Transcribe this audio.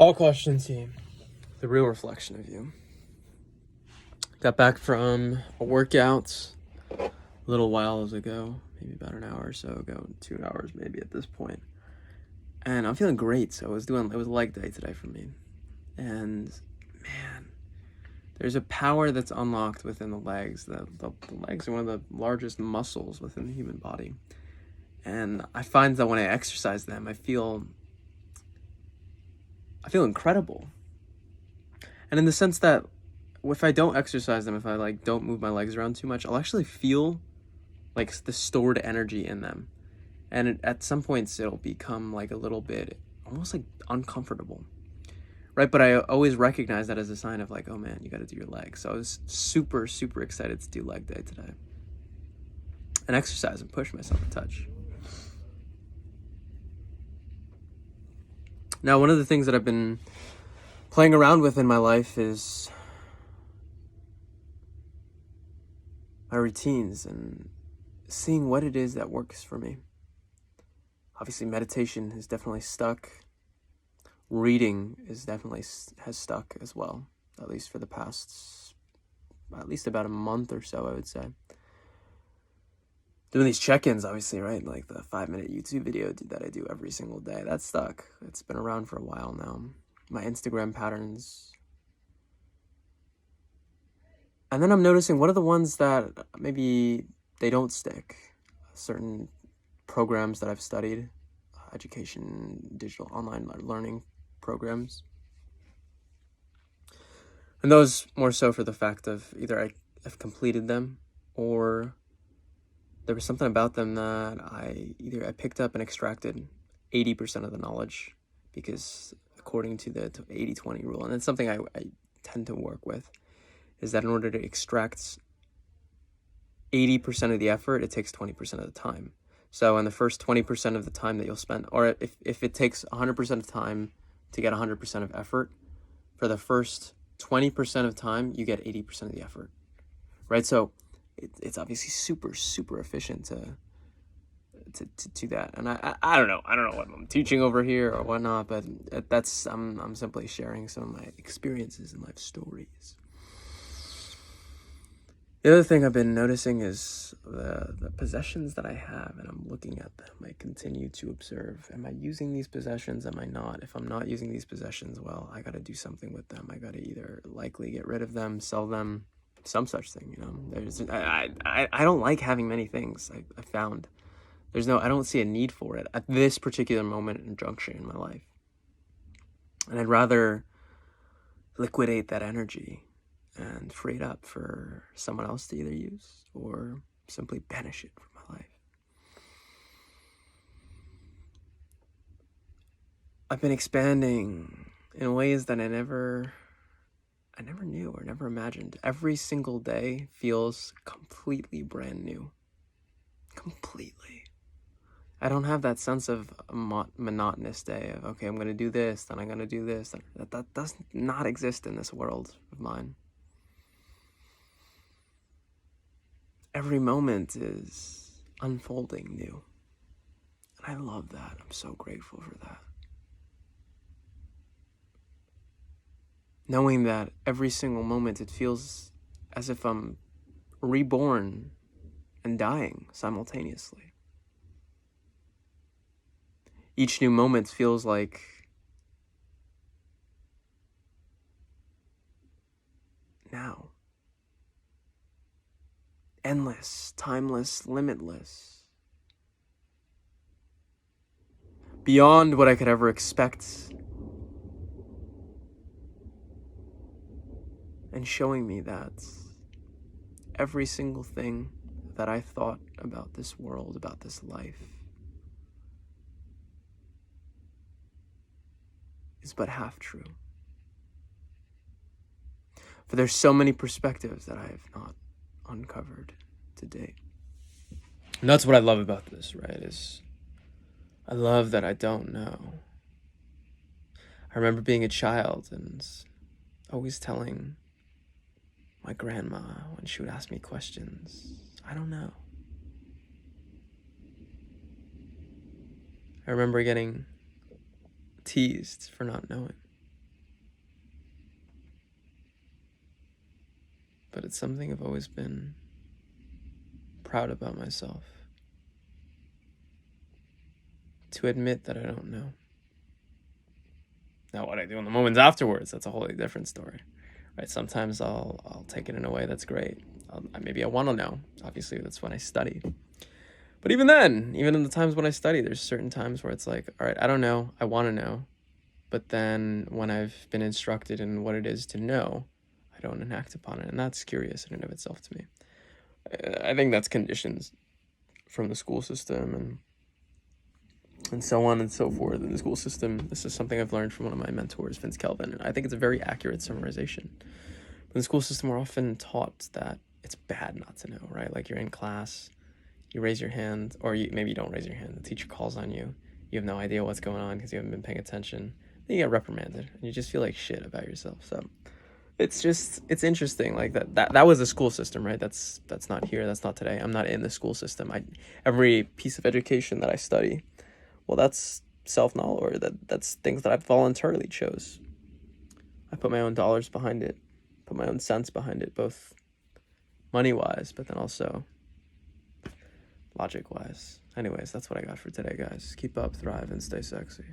Akash Inti, the real reflection of you. Got back from a workout a little while ago, maybe about an hour or so ago, 2 hours maybe at this point. And I'm feeling great, so it was leg day today for me. And man, there's a power that's unlocked within the legs. The legs are one of the largest muscles within the human body. And I find that when I exercise them, I feel incredible. And in the sense that if I don't exercise them, if I don't move my legs around too much, I'll actually feel like the stored energy in them. And at some points it'll become like a little bit almost like uncomfortable. Right? But I always recognize that as a sign of like, oh man, you got to do your legs. So I was super, super excited to do leg day today and exercise and push myself a touch. Now, one of the things that I've been playing around with in my life is my routines and seeing what it is that works for me. Obviously, meditation has definitely stuck. Reading has stuck as well, at least for the past, at least about a month or so, I would say. Doing these check-ins, obviously, right? Like the 5-minute YouTube video that I do every single day. That's stuck. It's been around for a while now. My Instagram patterns. And then I'm noticing what are the ones that maybe they don't stick. Certain programs that I've studied, education, digital online learning programs. And those more so for the fact of either I've completed them or there was something about them that I picked up and extracted 80% of the knowledge, because according to the 80-20 rule, and it's something I tend to work with, is that in order to extract 80% of the effort, it takes 20% of the time. So in the first 20% of the time that you'll spend, or if it takes 100% of time to get 100% of effort, for the first 20% of time, you get 80% of the effort, right? So it's obviously super, super efficient to do that. And I don't know what I'm teaching over here or whatnot, but I'm simply sharing some of my experiences and life stories. The other thing I've been noticing is the possessions that I have, and I'm looking at them. I continue to observe. Am I using these possessions? Am I not? If I'm not using these possessions, well, I got to do something with them. I got to either likely get rid of them, sell them, some such thing, you know. I don't like having many things. I found I don't see a need for it at this particular moment and juncture in my life. And I'd rather liquidate that energy and free it up for someone else to either use or simply banish it from my life. I've been expanding in ways that I never knew or never imagined. Every single day feels completely brand new. Completely. I don't have that sense of a monotonous day of, okay, I'm going to do this, then I'm going to do this. That does not exist in this world of mine. Every moment is unfolding new. And I love that. I'm so grateful for that. Knowing that every single moment it feels as if I'm reborn and dying simultaneously. Each new moment feels like now. Endless, timeless, limitless. Beyond what I could ever expect. And showing me that every single thing that I thought about this world, about this life, is but half true. For there's so many perspectives that I have not uncovered to date. And that's what I love about this, right? Is I love that I don't know. I remember being a child and always telling my grandma when she would ask me questions, I don't know. I remember getting teased for not knowing. but it's something I've always been proud about myself. To admit that I don't know. Now, what I do in the moments afterwards, that's a wholly different story, right? Sometimes I'll take it in a way that's great. Maybe I want to know. Obviously, that's when I study. But even then, even in the times when I study, there's certain times where it's like, all right, I don't know, I want to know. But then when I've been instructed in what it is to know, I don't enact upon it. And that's curious in and of itself to me. I think that's conditions from the school system and so on and so forth in the school system. This is something I've learned from one of my mentors, Vince Kelvin, and I think it's a very accurate summarization. In the school system, we're often taught that it's bad not to know, right? Like you're in class, you raise your hand, or maybe you don't raise your hand. The teacher calls on you. You have no idea what's going on because you haven't been paying attention. Then you get reprimanded, and you just feel like shit about yourself. So it's interesting. Like that was the school system, right? That's not here. That's not today. I'm not in the school system. Every piece of education that I study, well, that's self-knowledge, or that's things that I voluntarily chose. I put my own dollars behind it, put my own cents behind it, both money-wise, but then also logic-wise. Anyways, that's what I got for today, guys. Keep up, thrive, and stay sexy.